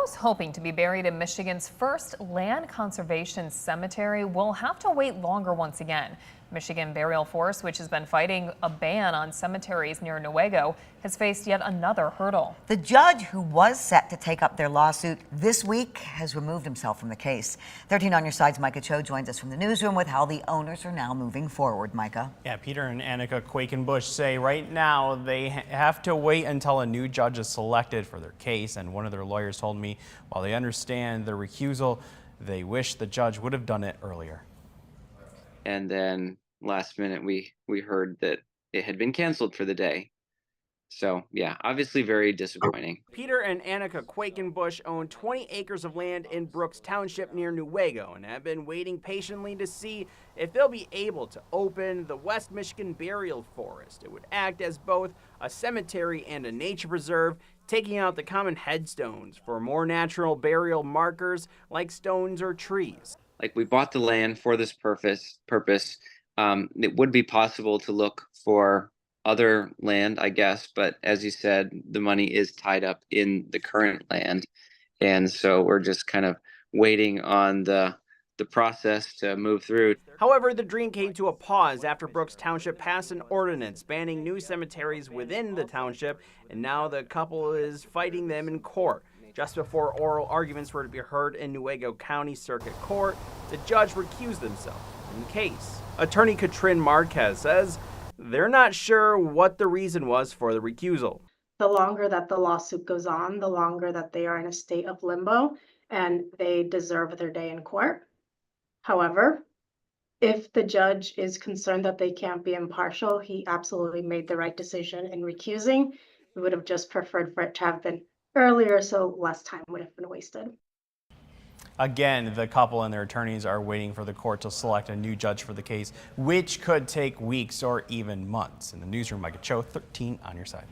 those hoping to be buried in Michigan's first land conservation cemetery will have to wait longer once again. Michigan Burial Force, which has been fighting a ban on cemeteries near Newaygo, has faced yet another hurdle. The judge who was set to take up their lawsuit this week has removed himself from the case. 13 on your side's Micah Cho joins us from the newsroom with how the owners are now moving forward. Micah. Yeah, Peter and Annika Quakenbush say right now they have to wait until a new judge is selected for their case. And one of their lawyers told me while they understand the recusal, they wish the judge would have done it earlier. And then last minute we heard that it had been canceled for the day. So yeah, obviously very disappointing. Peter and Annika Quakenbush own 20 acres of land in Brooks Township near Newaygo and have been waiting patiently to see if they'll be able to open the West Michigan Burial Forest. It would act as both a cemetery and a nature preserve, taking out the common headstones for more natural burial markers like stones or trees. Like, we bought the land for this purpose. It would be possible to look for other land, I guess, but as you said, the money is tied up in the current land, and so we're just kind of waiting on the process to move through. However, the dream came to a pause after Brooks Township passed an ordinance banning new cemeteries within the township, and now the couple is fighting them in court. Just before oral arguments were to be heard in Newaygo County Circuit Court, the judge recused himself from the case. Attorney Katrin Marquez says they're not sure what the reason was for the recusal. The longer that the lawsuit goes on, the longer that they are in a state of limbo, and they deserve their day in court. However, if the judge is concerned that they can't be impartial, he absolutely made the right decision in recusing. We would have just preferred for it to have been earlier, so less time would have been wasted. Again, the couple and their attorneys are waiting for the court to select a new judge for the case, which could take weeks or even months. In the newsroom, Micah Cho, 13 on your side.